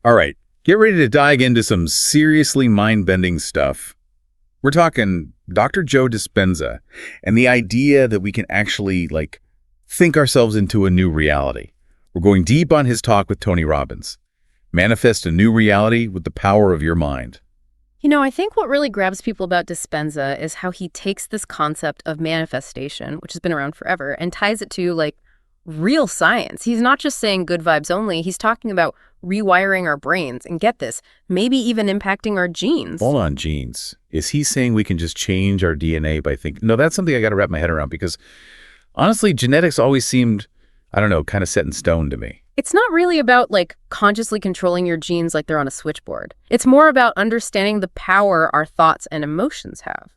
All right, get ready to dive into some seriously mind-bending stuff. We're talking Dr. Joe Dispenza and the idea that we can actually, think ourselves into a new reality. We're going deep on his talk with Tony Robbins. Manifest a new reality with the power of your mind. I think what really grabs people about Dispenza is how he takes this concept of manifestation, which has been around forever, and ties it to, real science. He's not just saying good vibes only. He's talking about rewiring our brains, and get this, maybe even impacting our genes. Hold on, genes. Is he saying we can just change our DNA by thinking? No, that's something I got to wrap my head around because, honestly, genetics always seemed, I don't know, kind of set in stone to me. It's not really about, consciously controlling your genes like they're on a switchboard. It's more about understanding the power our thoughts and emotions have.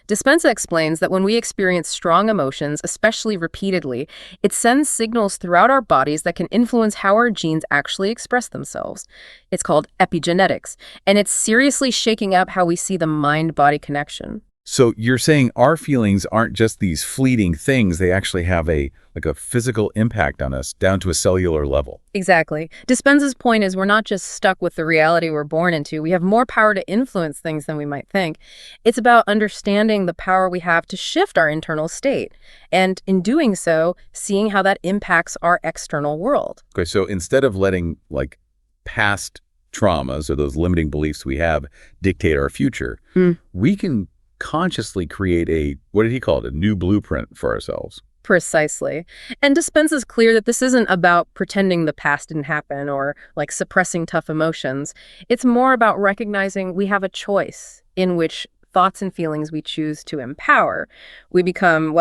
Dispenza explains that when we experience strong emotions, especially repeatedly, it sends signals throughout our bodies that can influence how our genes actually express themselves. It's called epigenetics, and it's seriously shaking up how we see the mind-body connection. So you're saying our feelings aren't just these fleeting things, they actually have a physical impact on us down to a cellular level. Exactly. Dispenza's point is we're not just stuck with the reality we're born into. We have more power to influence things than we might think. It's about understanding the power we have to shift our internal state. And in doing so, seeing how that impacts our external world. Okay, so instead of letting past traumas or those limiting beliefs we have dictate our future, we can consciously create what did he call it, a new blueprint for ourselves. Precisely. And Dispenza's clear that this isn't about pretending the past didn't happen or suppressing tough emotions. It's more about recognizing we have a choice in which thoughts and feelings we choose to empower. We become,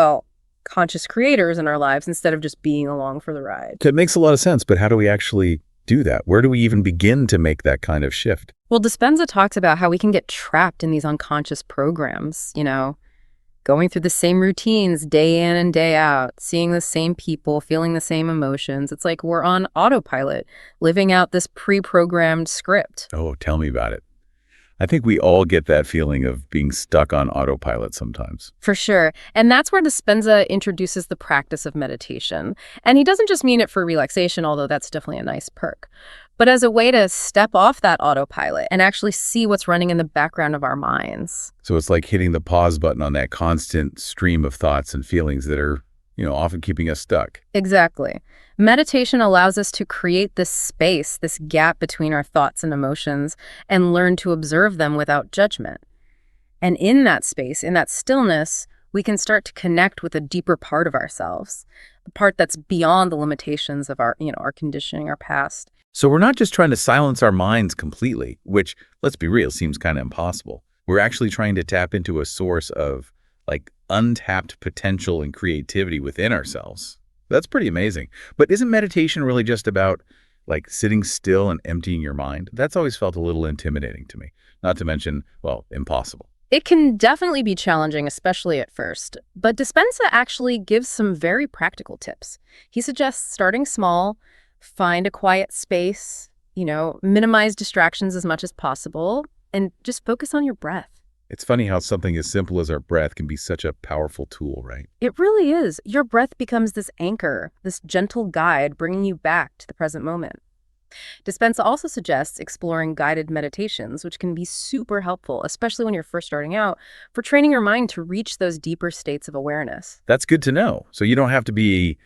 conscious creators in our lives instead of just being along for the ride. That makes a lot of sense, but how do we actually do that? Where do we even begin to make that kind of shift? Well, Dispenza talks about how we can get trapped in these unconscious programs, going through the same routines day in and day out, seeing the same people, feeling the same emotions. It's like we're on autopilot, living out this pre-programmed script. Oh, tell me about it. I think we all get that feeling of being stuck on autopilot sometimes. For sure. And that's where Dispenza introduces the practice of meditation. And he doesn't just mean it for relaxation, although that's definitely a nice perk, but as a way to step off that autopilot and actually see what's running in the background of our minds. So it's like hitting the pause button on that constant stream of thoughts and feelings that are, often keeping us stuck. Exactly. Meditation allows us to create this space, this gap between our thoughts and emotions, and learn to observe them without judgment. And in that space, in that stillness, we can start to connect with a deeper part of ourselves, the part that's beyond the limitations of our conditioning, our past. So we're not just trying to silence our minds completely, which, let's be real, seems kind of impossible. We're actually trying to tap into a source of, untapped potential and creativity within ourselves. That's pretty amazing. But isn't meditation really just about, sitting still and emptying your mind? That's always felt a little intimidating to me, not to mention, impossible. It can definitely be challenging, especially at first. But Dispenza actually gives some very practical tips. He suggests starting small, find a quiet space, minimize distractions as much as possible, and just focus on your breath. It's funny how something as simple as our breath can be such a powerful tool, right? It really is. Your breath becomes this anchor, this gentle guide bringing you back to the present moment. Dispenza also suggests exploring guided meditations, which can be super helpful, especially when you're first starting out, for training your mind to reach those deeper states of awareness. That's good to know. So you don't have to be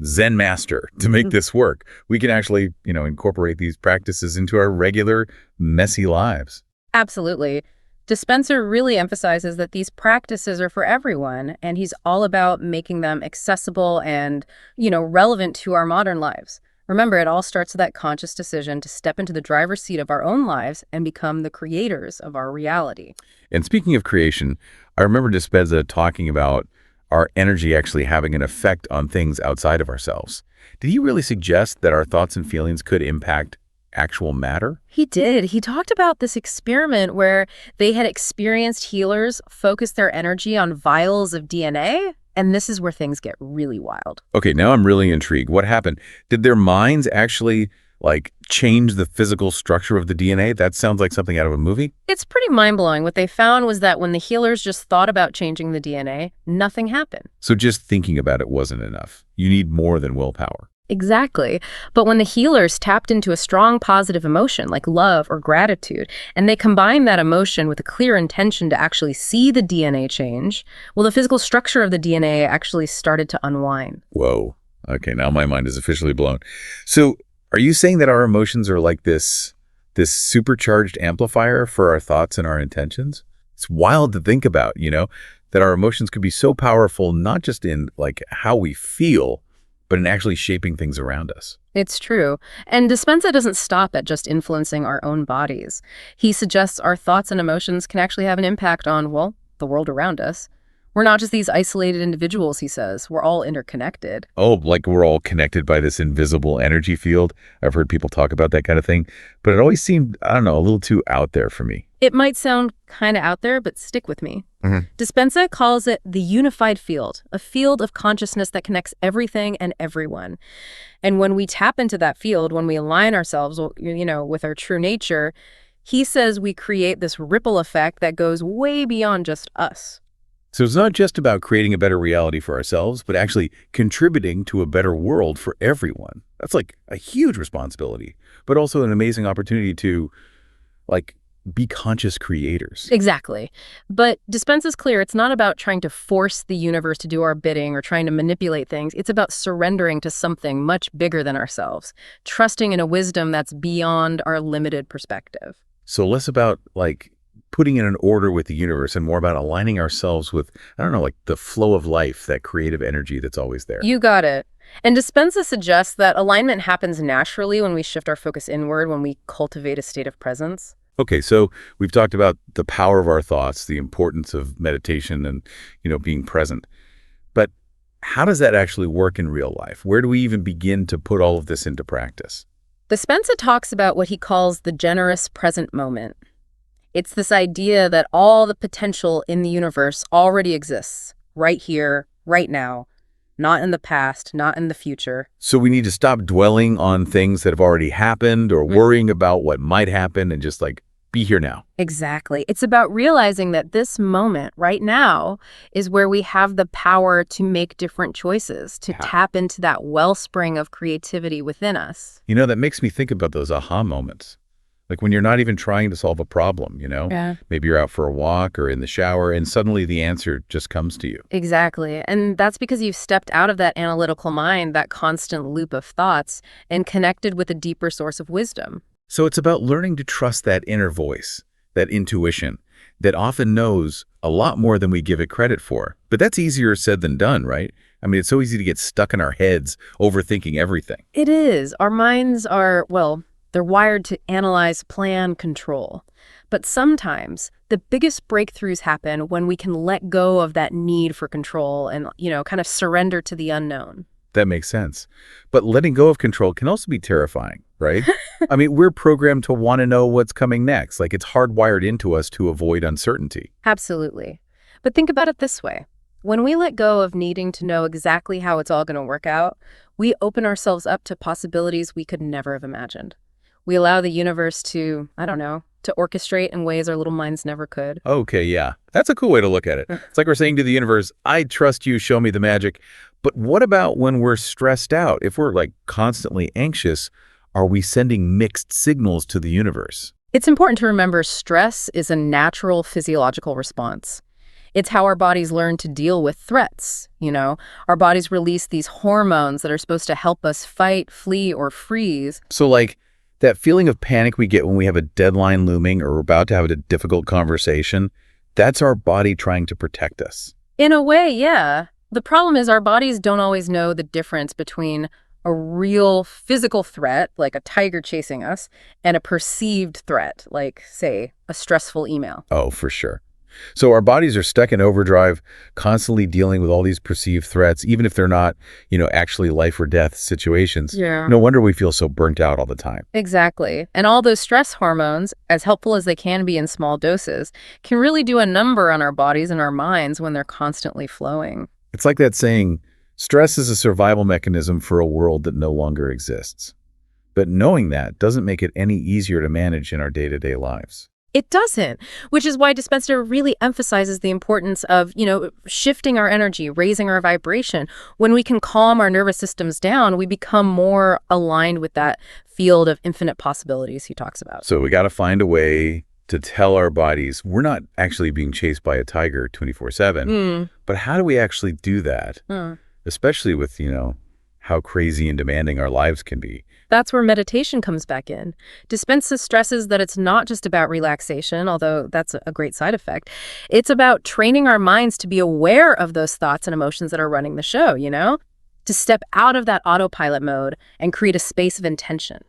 Zen master to make this work. We can actually, incorporate these practices into our regular, messy lives. Absolutely. Dispenza really emphasizes that these practices are for everyone, and he's all about making them accessible and, relevant to our modern lives. Remember, it all starts with that conscious decision to step into the driver's seat of our own lives and become the creators of our reality. And speaking of creation, I remember Dispenza talking about our energy actually having an effect on things outside of ourselves. Did he really suggest that our thoughts and feelings could impact actual matter? He did. He talked about this experiment where they had experienced healers focus their energy on vials of DNA, and this is where things get really wild. Okay, now I'm really intrigued. What happened? Did their minds actually change the physical structure of the DNA? That sounds like something out of a movie. It's pretty mind-blowing. What they found was that when the healers just thought about changing the DNA, nothing happened. So just thinking about it wasn't enough. You need more than willpower. Exactly. But when the healers tapped into a strong positive emotion like love or gratitude, and they combined that emotion with a clear intention to actually see the DNA change, well, the physical structure of the DNA actually started to unwind. Whoa. Okay, now my mind is officially blown. So, are you saying that our emotions are like this supercharged amplifier for our thoughts and our intentions? It's wild to think about, that our emotions could be so powerful, not just in like how we feel, but in actually shaping things around us. It's true. And Dispenza doesn't stop at just influencing our own bodies. He suggests our thoughts and emotions can actually have an impact on, well, the world around us. We're not just these isolated individuals, he says. We're all interconnected. Oh, like we're all connected by this invisible energy field. I've heard people talk about that kind of thing, but it always seemed, I don't know, a little too out there for me. It might sound kind of out there, but stick with me. Dispenza calls it the unified field, a field of consciousness that connects everything and everyone. And when we tap into that field, when we align ourselves, with our true nature, he says we create this ripple effect that goes way beyond just us. So it's not just about creating a better reality for ourselves, but actually contributing to a better world for everyone. That's like a huge responsibility, but also an amazing opportunity to like be conscious creators. Exactly. But Dispenza's clear, it's not about trying to force the universe to do our bidding or trying to manipulate things. It's about surrendering to something much bigger than ourselves, trusting in a wisdom that's beyond our limited perspective. So less about like putting in an order with the universe and more about aligning ourselves with, I don't know, like the flow of life, that creative energy that's always there. You got it. And Dispenza suggests that alignment happens naturally when we shift our focus inward, when we cultivate a state of presence. Okay, so we've talked about the power of our thoughts, the importance of meditation and, being present. But how does that actually work in real life? Where do we even begin to put all of this into practice? Dispenza talks about what he calls the generous present moment. It's this idea that all the potential in the universe already exists, right here, right now, not in the past, not in the future. So we need to stop dwelling on things that have already happened or worrying about what might happen and just like be here now. Exactly. It's about realizing that this moment right now is where we have the power to make different choices, to tap into that wellspring of creativity within us. That makes me think about those aha moments. Like when you're not even trying to solve a problem, Yeah. Maybe you're out for a walk or in the shower and suddenly the answer just comes to you. Exactly. And that's because you've stepped out of that analytical mind, that constant loop of thoughts, and connected with a deeper source of wisdom. So it's about learning to trust that inner voice, that intuition, that often knows a lot more than we give it credit for. But that's easier said than done, right? I mean, it's so easy to get stuck in our heads, overthinking everything. It is. Our minds are, they're wired to analyze, plan, control. But sometimes the biggest breakthroughs happen when we can let go of that need for control and, kind of surrender to the unknown. That makes sense. But letting go of control can also be terrifying, right? I mean, we're programmed to want to know what's coming next. Like it's hardwired into us to avoid uncertainty. Absolutely. But think about it this way. When we let go of needing to know exactly how it's all going to work out, we open ourselves up to possibilities we could never have imagined. We allow the universe to, to orchestrate in ways our little minds never could. Okay, yeah. That's a cool way to look at it. It's like we're saying to the universe, I trust you, show me the magic. But what about when we're stressed out? If we're like constantly anxious, are we sending mixed signals to the universe? It's important to remember stress is a natural physiological response. It's how our bodies learn to deal with threats, Our bodies release these hormones that are supposed to help us fight, flee, or freeze. So like that feeling of panic we get when we have a deadline looming or we're about to have a difficult conversation, that's our body trying to protect us. In a way, yeah. The problem is our bodies don't always know the difference between a real physical threat, like a tiger chasing us, and a perceived threat, like, say, a stressful email. Oh, for sure. So our bodies are stuck in overdrive, constantly dealing with all these perceived threats, even if they're not, actually life or death situations. Yeah. No wonder we feel so burnt out all the time. Exactly. And all those stress hormones, as helpful as they can be in small doses, can really do a number on our bodies and our minds when they're constantly flowing. It's like that saying, stress is a survival mechanism for a world that no longer exists. But knowing that doesn't make it any easier to manage in our day-to-day lives. It doesn't, which is why Dispenza really emphasizes the importance of, shifting our energy, raising our vibration. When we can calm our nervous systems down, we become more aligned with that field of infinite possibilities he talks about. So we got to find a way to tell our bodies we're not actually being chased by a tiger 24/7. But how do we actually do that? Especially with, how crazy and demanding our lives can be. That's where meditation comes back in. Dispenza stresses that it's not just about relaxation, although that's a great side effect. It's about training our minds to be aware of those thoughts and emotions that are running the show, to step out of that autopilot mode and create a space of intention.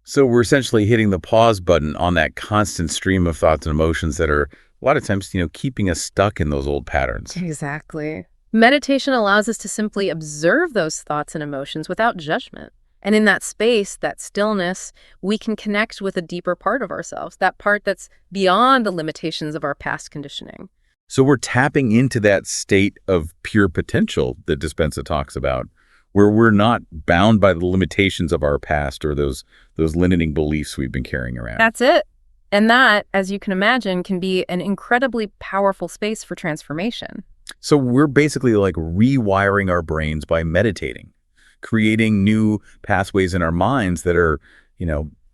So we're essentially hitting the pause button on that constant stream of thoughts and emotions that are a lot of times, keeping us stuck in those old patterns. Exactly. Meditation allows us to simply observe those thoughts and emotions without judgment. And in that space, that stillness, we can connect with a deeper part of ourselves, that part that's beyond the limitations of our past conditioning. So we're tapping into that state of pure potential that Dispenza talks about, where we're not bound by the limitations of our past or those limiting beliefs we've been carrying around. That's it. And that, as you can imagine, can be an incredibly powerful space for transformation. So we're basically like rewiring our brains by meditating, creating new pathways in our minds that are,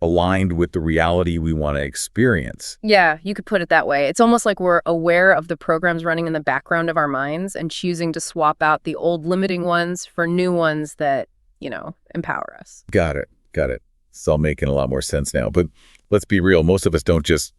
aligned with the reality we want to experience. Yeah, you could put it that way. It's almost like we're aware of the programs running in the background of our minds and choosing to swap out the old limiting ones for new ones that, empower us. Got it. It's all making a lot more sense now. But let's be real. Most of us don't just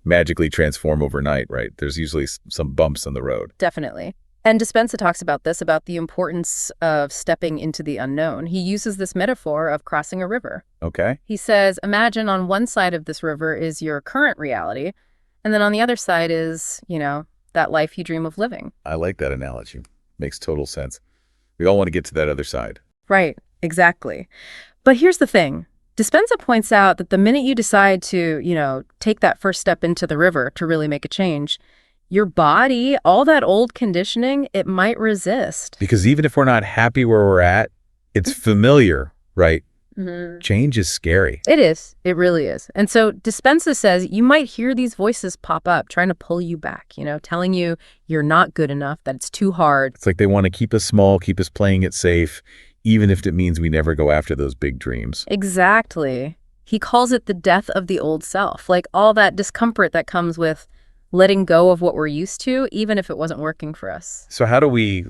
magically transform overnight, right? There's usually some bumps on the road. Definitely. And Dispenza talks about this, about the importance of stepping into the unknown. He uses this metaphor of crossing a river. Okay. He says, imagine on one side of this river is your current reality, and then on the other side is, that life you dream of living. I like that analogy. Makes total sense. We all want to get to that other side. Right, exactly. But here's the thing. Dispenza points out that the minute you decide to, take that first step into the river to really make a change, your body, all that old conditioning, it might resist. Because even if we're not happy where we're at, it's familiar, right? Change is scary. It is. It really is. And so Dispenza says you might hear these voices pop up trying to pull you back, telling you you're not good enough, that it's too hard. It's like they want to keep us small, keep us playing it safe, even if it means we never go after those big dreams. Exactly. He calls it the death of the old self, like all that discomfort that comes with letting go of what we're used to, even if it wasn't working for us. So how do we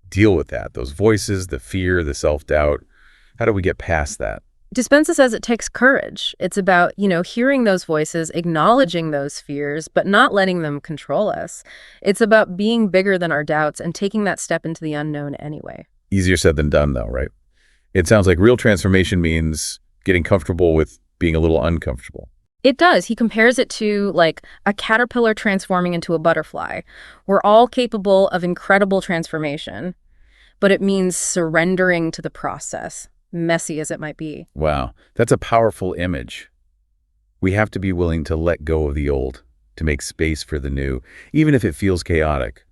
deal with that? Those voices, the fear, the self-doubt, how do we get past that? Dispenza says it takes courage. It's about, hearing those voices, acknowledging those fears, but not letting them control us. It's about being bigger than our doubts and taking that step into the unknown anyway. Easier said than done, though, right? It sounds like real transformation means getting comfortable with being a little uncomfortable. It does. He compares it to a caterpillar transforming into a butterfly. We're all capable of incredible transformation, but it means surrendering to the process, messy as it might be. Wow, that's a powerful image. We have to be willing to let go of the old, to make space for the new, even if it feels chaotic,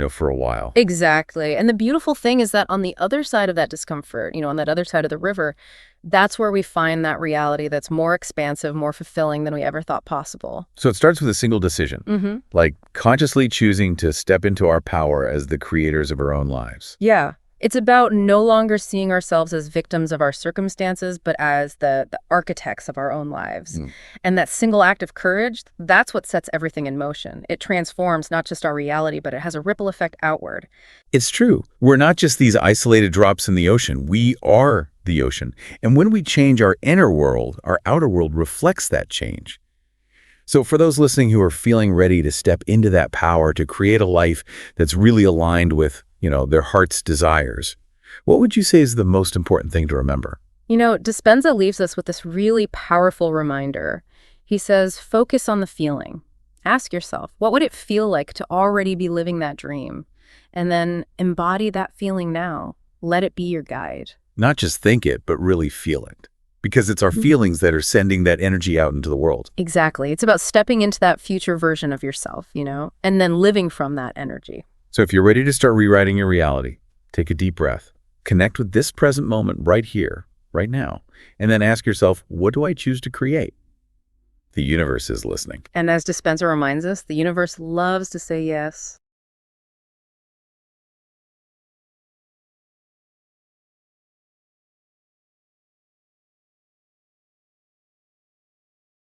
for a while. Exactly. And the beautiful thing is that on the other side of that discomfort, on that other side of the river, that's where we find that reality that's more expansive, more fulfilling than we ever thought possible. So it starts with a single decision, like consciously choosing to step into our power as the creators of our own lives. Yeah. It's about no longer seeing ourselves as victims of our circumstances, but as the architects of our own lives. And that single act of courage, that's what sets everything in motion. It transforms not just our reality, but it has a ripple effect outward. It's true. We're not just these isolated drops in the ocean. We are the ocean. And when we change our inner world, our outer world reflects that change. So for those listening who are feeling ready to step into that power, to create a life that's really aligned with their heart's desires, what would you say is the most important thing to remember? Dispenza leaves us with this really powerful reminder. He says, focus on the feeling. Ask yourself, what would it feel like to already be living that dream? And then embody that feeling now. Let it be your guide. Not just think it, but really feel it. Because it's our feelings that are sending that energy out into the world. Exactly. It's about stepping into that future version of yourself, and then living from that energy. So if you're ready to start rewriting your reality, take a deep breath, connect with this present moment right here, right now, and then ask yourself, what do I choose to create? The universe is listening. And as Dispenza reminds us, the universe loves to say yes.